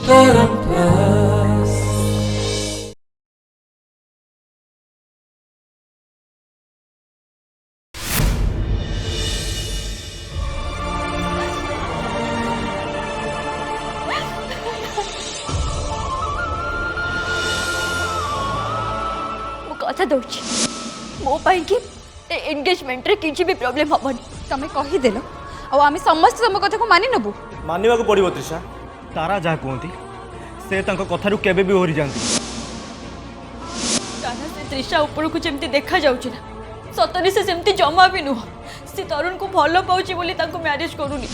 कथा दौची मो पाई कि एंगेजमेंट रे किछि भी प्रॉब्लम हबनी तमे कहि देलो आ आमी समस्त तम कथा को मानि नबु मानवा को पड़ो त्रिषा तारा जहाँ कहती से कथारू केबे भी ओहरी जाती तारा से त्रिषा ऊपर को जेमती देखा जाउछि ना सतरी से सेमती जमा भी नुह से तरुण को भलो पाउछि बोली ताको मैरिज करूनी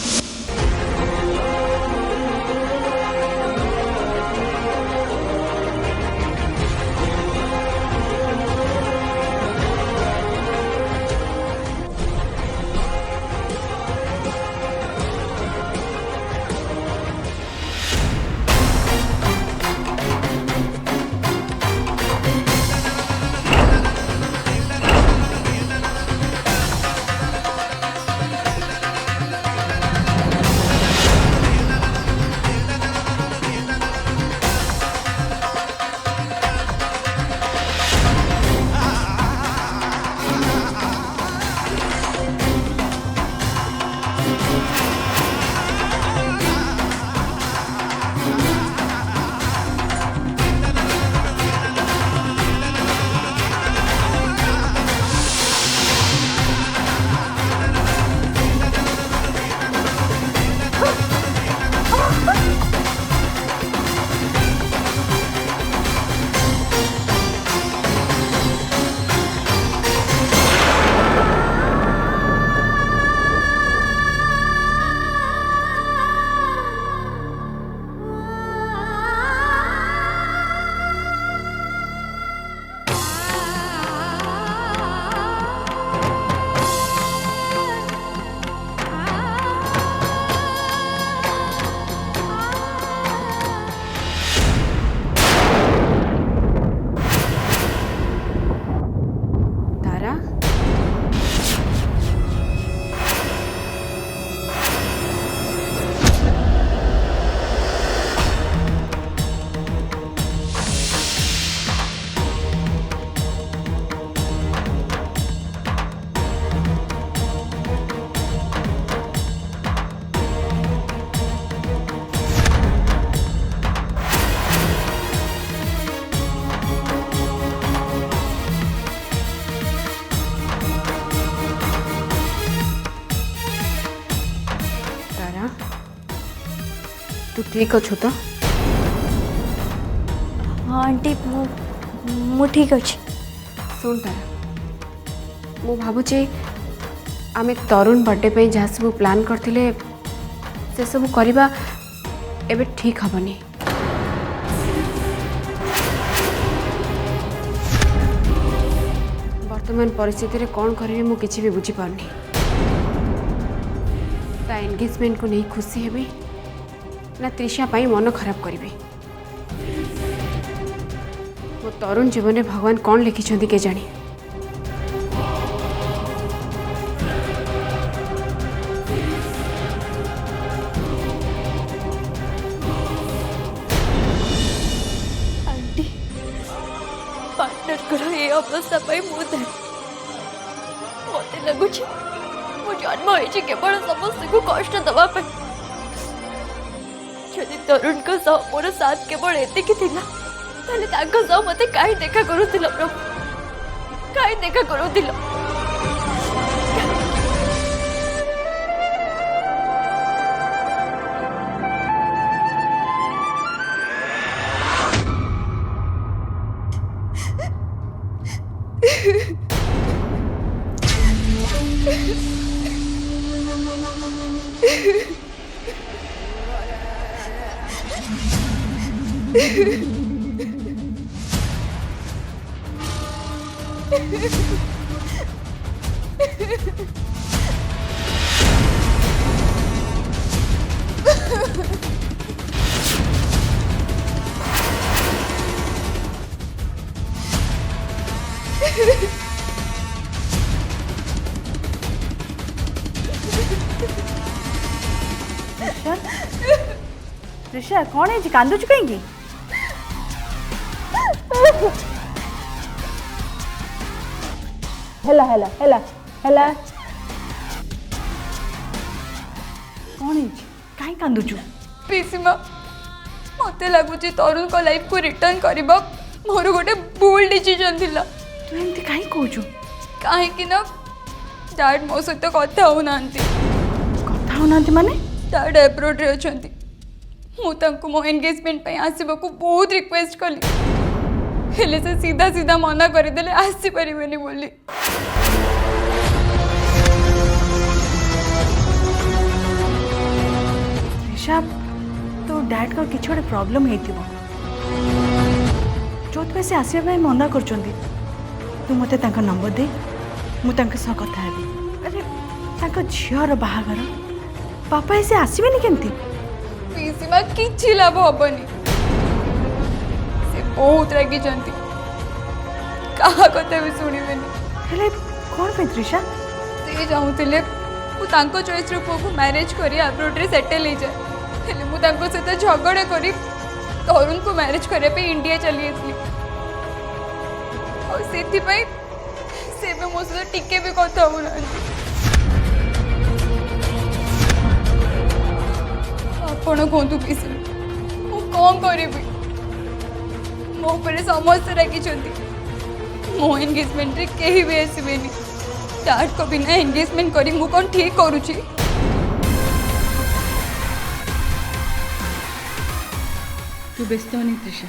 तू ठीक अच्छु तो हाँ आंटी मु ठीक अच्छी सुन तारा मु भावुचे आमे तरुण बर्थडे पे जहाँ सब प्लान करथिले से सब करबा एबे ठीक हबनी वर्तमान परिस्थिति रे कौन करिवे मु किछि भी बुझी पारनी ता एंगेजमेंट को नहीं खुशी हेबे ना त्रिषा पाई मन खराब करेंगे मो तरुण जीवन में भगवान कौन लिखिं के जानी आंटी पार्टनर को ये अवस्था पाई मत लगुच मो जन्म होइछि केवल समस्त को कष्ट दवा पे जदि तरुण को सह मोर साथ केवल एतिकी थिला ताले ताको सह मते काई देखा करूथिल प्रभु काई देखा करूथिल ऋषा कौन है कांदुचु कहीं हेला हेला हेला हेला कौन है कहीं कांदुचु पिसीमा मते लगुची तरुण को लाइफ को रिटर्न करबा मोर गोटे भूल डिसीजन थिला। तू एमती कहीं कहूचु काहे ना डैड मो सहित कथा हो नांती कथा होना माने डैड एब्रोड रे अछंती मु तांको मो एंगेजमेंट पे आसीबा को बहुत रिक्वेस्ट कली हेले से सीधा सीधा मना कर देले आसी परिबेनी बोली। ऋषा तो डैड का किसी गोटे प्रॉब्लम है जो से आसवा मना कर तू मत नंबर दे मुझे कथा हेबी अरे झीर बाहागर पापा ऐसे आसबेनि केमती पीसीमा किछि लाभ हबनी से बहुत रागी जंती कहा कथा भी सुनिबेनी हेले कौन पे ऋषा से चाहूले मु तांको चॉइस रो पुओ को मैरिज करी अब्रोड रे सेटल हो जाए हेले मु तांको सहित झगड़ा करी तरुण को मैरिज करे पे इंडिया चली आइली और सेति पई से मो सहित टिके भी कथा हो आपण कहतु पीसी मु कौन करी मो पर समस्त रागी मो एंगेजमेंट रे केही भी आसबेनी डैड को बिना एंगेजमेंट करी मु कौन ठीक करूची। तू व्यस्त नहीं तृषा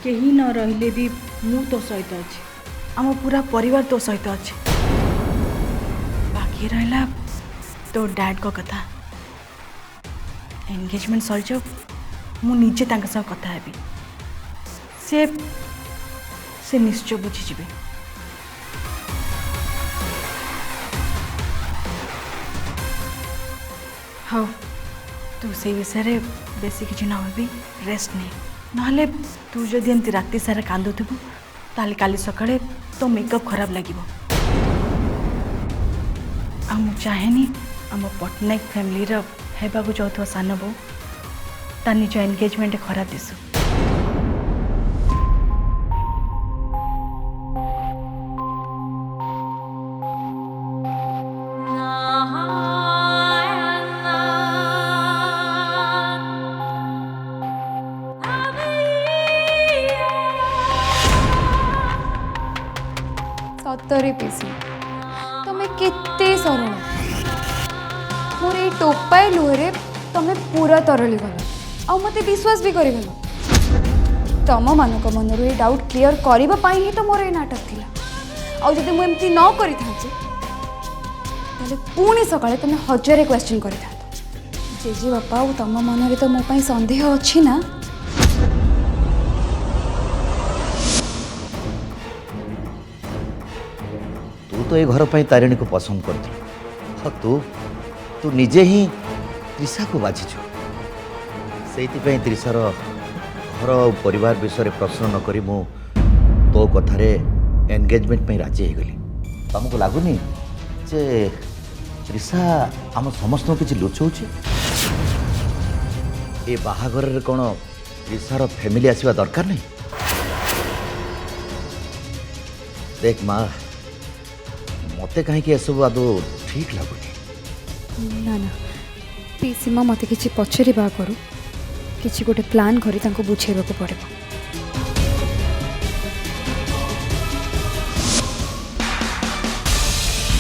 कहीं न रहिले भी मु तो सहित अच्छे आम पूरा परिवार तो सहित अच्छे बाकी रहा तो डैड को कथा एंगेजमेंट सर जाऊ मु निजे कथा हेबी से निश्चय बुझीजे। हाँ तू से विषय बेसी किसी न भावी रेस्ट नहीं नहले तू जदि एमती राति सारा कांदुथबु ताले काली सकाळे तो मेकअप खराब लगे आ मु चाहेनी आम पटनायक फैमिली हेबाकु जाउथवा सान बो ता निज एंगेजमेंट खराब दिसु। सतरे पीसी तमें केते सरल मोर ये टोपाए लुहरे तमें पूरा तरली गल आ मते विश्वास भी करिगल तम मानक मन ये डाउट क्लियर करबा पाई ही तो मोर ये नाटक थिला आ जदि मु एमती न करि थांचे ताले पुणी सकाळे तमें हजारे क्वेश्चन करि थांतो जेजे बापा और तम मन रे तो मो पई संदेह अछि ना। तू तो ये घर पर तारिणी को पसंद कर तू तू निजे ही त्रिषा को बाछिछु से त्रिषार घर और परिवार विषय प्रश्न न करी मु तो कथारे एंगेजमेंट में राजी हो गली तुमको लगुनि जे त्रिषा आम समस्त किसी लुचाऊे ये बाहागर कौन त्रिषार फैमिली आसवा दरकार नहीं। देख माँ मते कहीं सब आदो ठीक लगुनि ना ना पीसीमा मते किछि पछरिबा करू किछि गोटे प्लान करी तांको बुझेबा को पड़ेबो।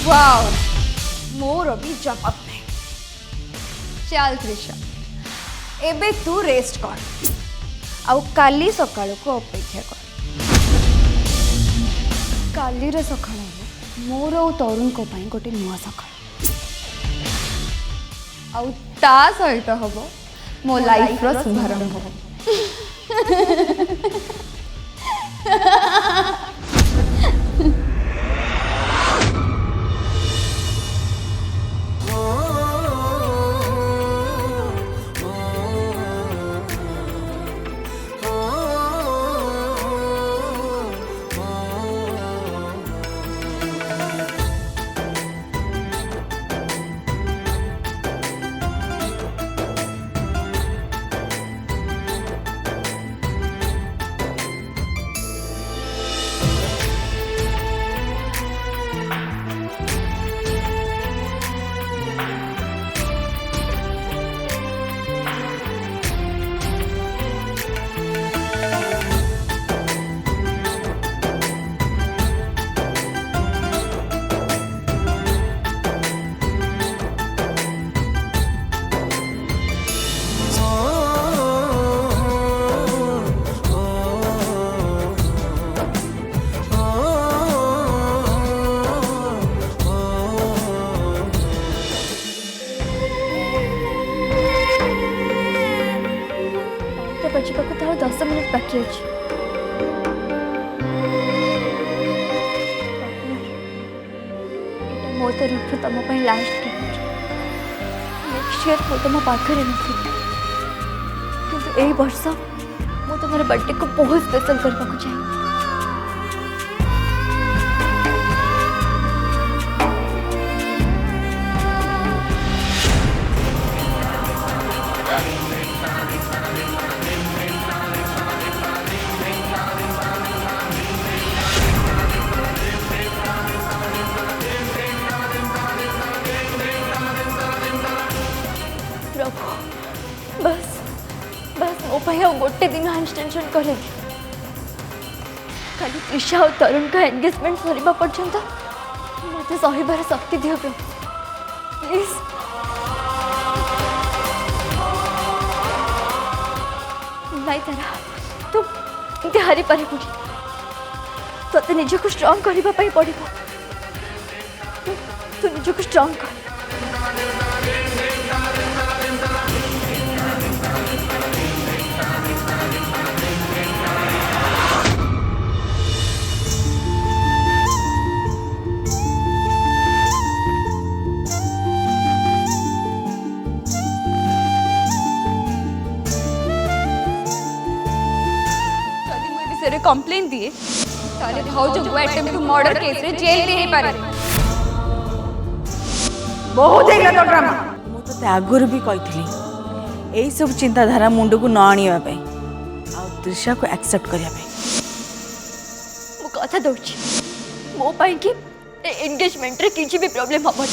वाओ मोर भी जवाब नहीं चल त्रिषा एबे तू रेस्ट कर आउ काली सकाळ को अपेक्षा कर काली रे सकाळ मोर और तरुण को पाई गोटे नुआ सकाळ आउ ता सहित हबो मो लाइफ रो शुभारंभ हो। बारटा बजा तो 10 मिनट बाकी अच्छे मो तरफ तुम लास्ट गिफ्ट नेक्स्ट ईयर मु तुम पाखे नहीं किंतु यही वर्ष मु तुम बर्थडे को बहुत स्पेशल करने को चाहिए। प्रभु बस बस मो गोटे दिन एक्सटेंशन कर खाली त्रिषा और तरुण का एंगेजमेंट सरीबा पर्यंत मत सहार शक्ति दियो प्रभु प्लीज। नहीं तारा तू एमती हारी पारे ते निजक स्ट्रॉन्ग करने पड़ो तू निजक स्ट्रॉन्ग कर। कंप्लेन दिए ताले भाउज को अटेम्प्ट टू मर्डर केस रे जेल भी हे पारे बहुत है तो ड्रामा मु तो आगुर भी कही यही सब चिंताधारा मुंड को न आनिया पे आ त्रिषा को एक्सेप्ट करिया पे मु कथा दउची मो पाई कि एंगेजमेंट रे किछि भी प्रॉब्लम हबो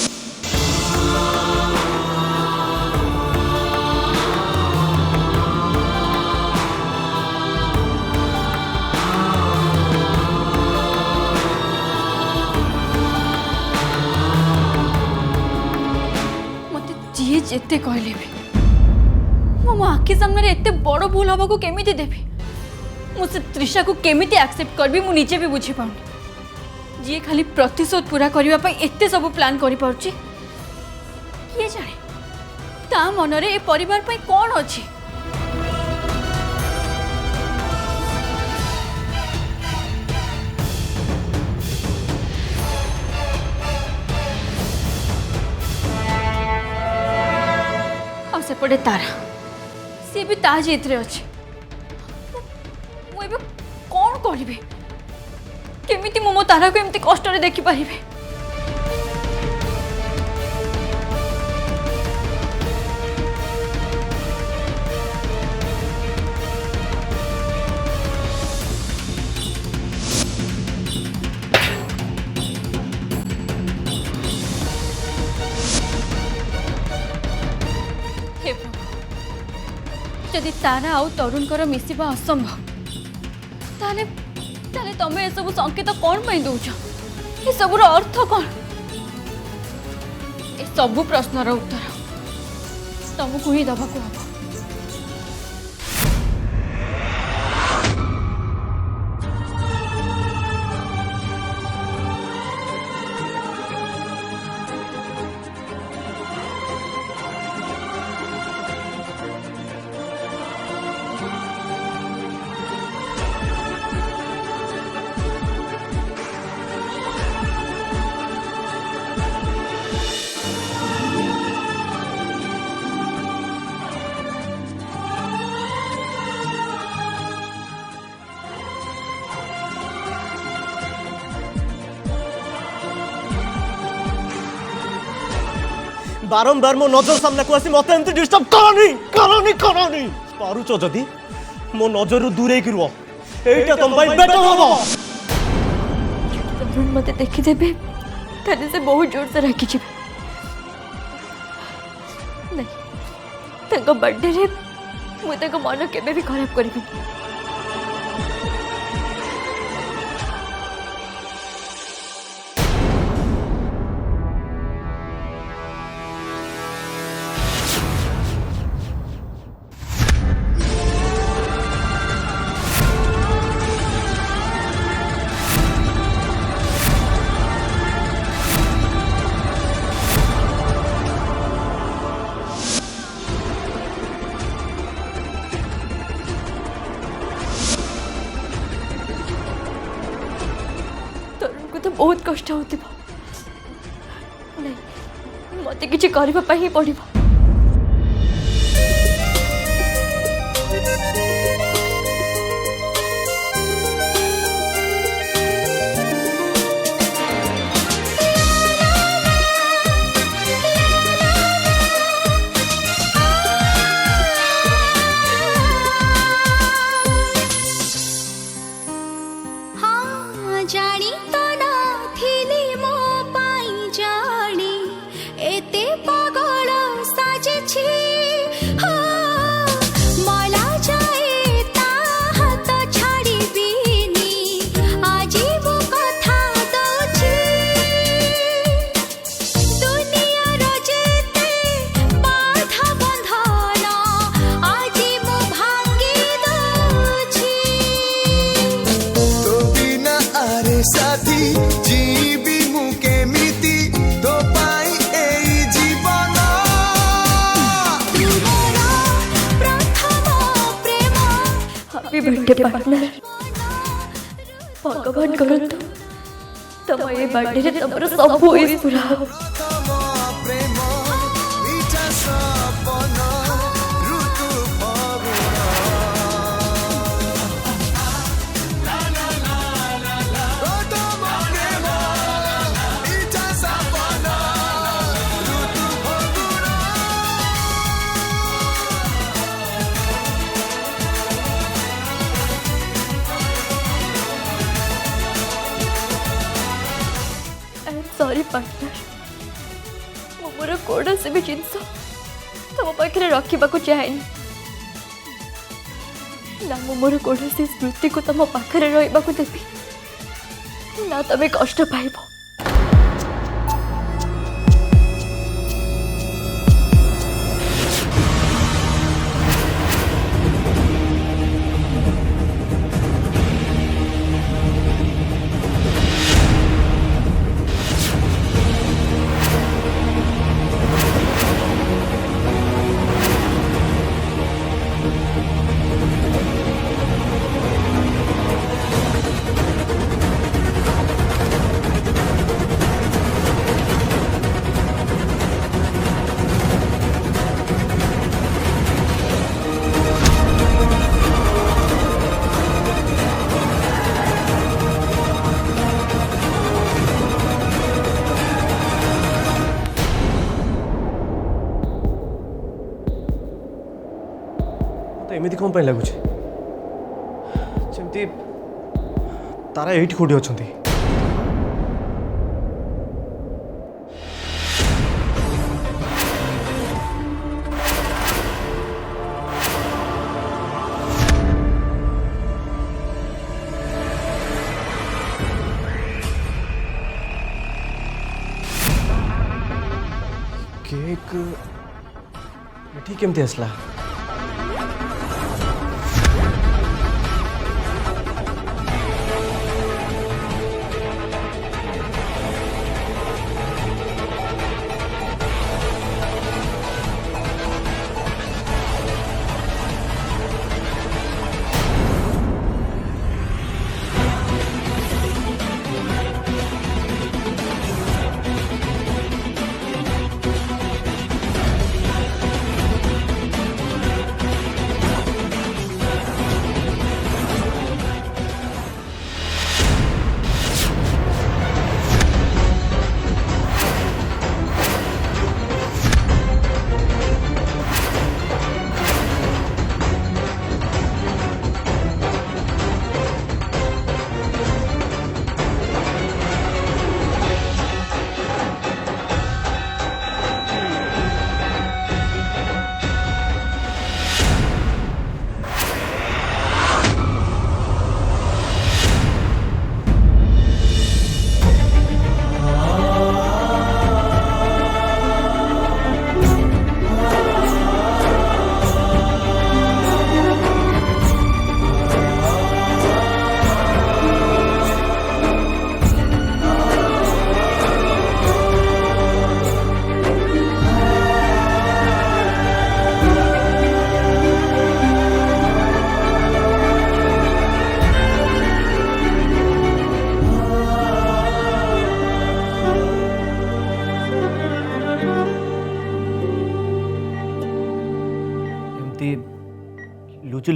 जेते कहले मो आखि सामने एते बड़ भूल हवा को केमिति देबी मुझे त्रिषा को केमिति एक्सेप्ट करबी मु निजे भी बुझी पाउनी जी खाली प्रतिशोध पूरा करबा पई एते सब प्लान करि पाउची किए जाने ता मन रे ए परिवार पई कोन अछि। सेपटे तारा सी भी ता जेतरे अच्छे मुझे कौन करी केमिति मो तारा को एमती कष्ट देखी पारे। जदि तारा आउ तरुण कर मिसिबा असंभव ताले ताले तमे ए सब संकेत कौन पई दउछ ए सबुर अर्थ कौन ए सब प्रश्नर उत्तर तुमको ही दबा को हम। बारंबार मो नजर सामने को आसी मते एंती डिस्टर्ब करनी पारुचो जदी मो नजर दूरे की रुओ एटा तुम भाई बेटर होबो। तरुण मते देखि देबे ताले से बहुत जोर से राखी छी नहीं तंको बर्थडे रे मु तंको मन केबे भी खराब करबी। बहुत कष्ट होती नहीं मत किसी करने ही पड़ो। जानी तो ना थिली मो पाई जानी एते पागल साजिछि हो मला जाए ता हाथ छाड़ी बिनी आजी वो कथा दउछि दुनिया रजेते बाधा बंधन आजी मो भांगी दउछि तो बिना आरे साथी जीवी मु केमिति तो पाई एई जीवन प्रथम प्रेम हैप्पी बर्थडे पार्टनर भगवान करतु तुम ये बर्थडे रे तमरो सब होई पूरा प्रथम प्रेम मिठा सपन ऋतु फगुन प्रथम प्रेम मिठा सपन ऋतु फगुन आई एम सॉरी पार्टनर मोर कोड़ा से भी जिनस तुम पाखे रखा चाहेनी ना मोर कोड़ा से स्मृति को तुम पाखे रहा देवी ना तुम कष्ट पाइब। तो एमती कौन लगुच जमती तारा ये कौटी अच्छा केक एठी केमती आसला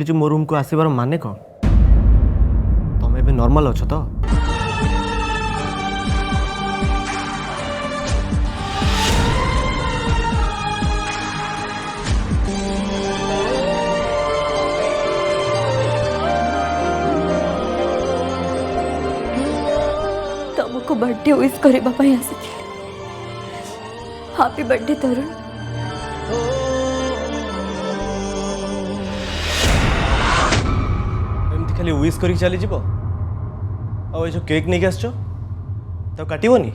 ଚାଲିଛୁ ମୋ ରୁମ୍କୁ ଆସିବାର ମାନେ କ'ଣ? ତମେ ଏବେ ନର୍ମାଲ ଅଛ ତ? तुमको बर्थडे विश करबा पई आसी हैप्पी बर्थडे तरुण। एमती खाली विश करी चली जीव आ जो केक नहीं आसछ तो काटिबनी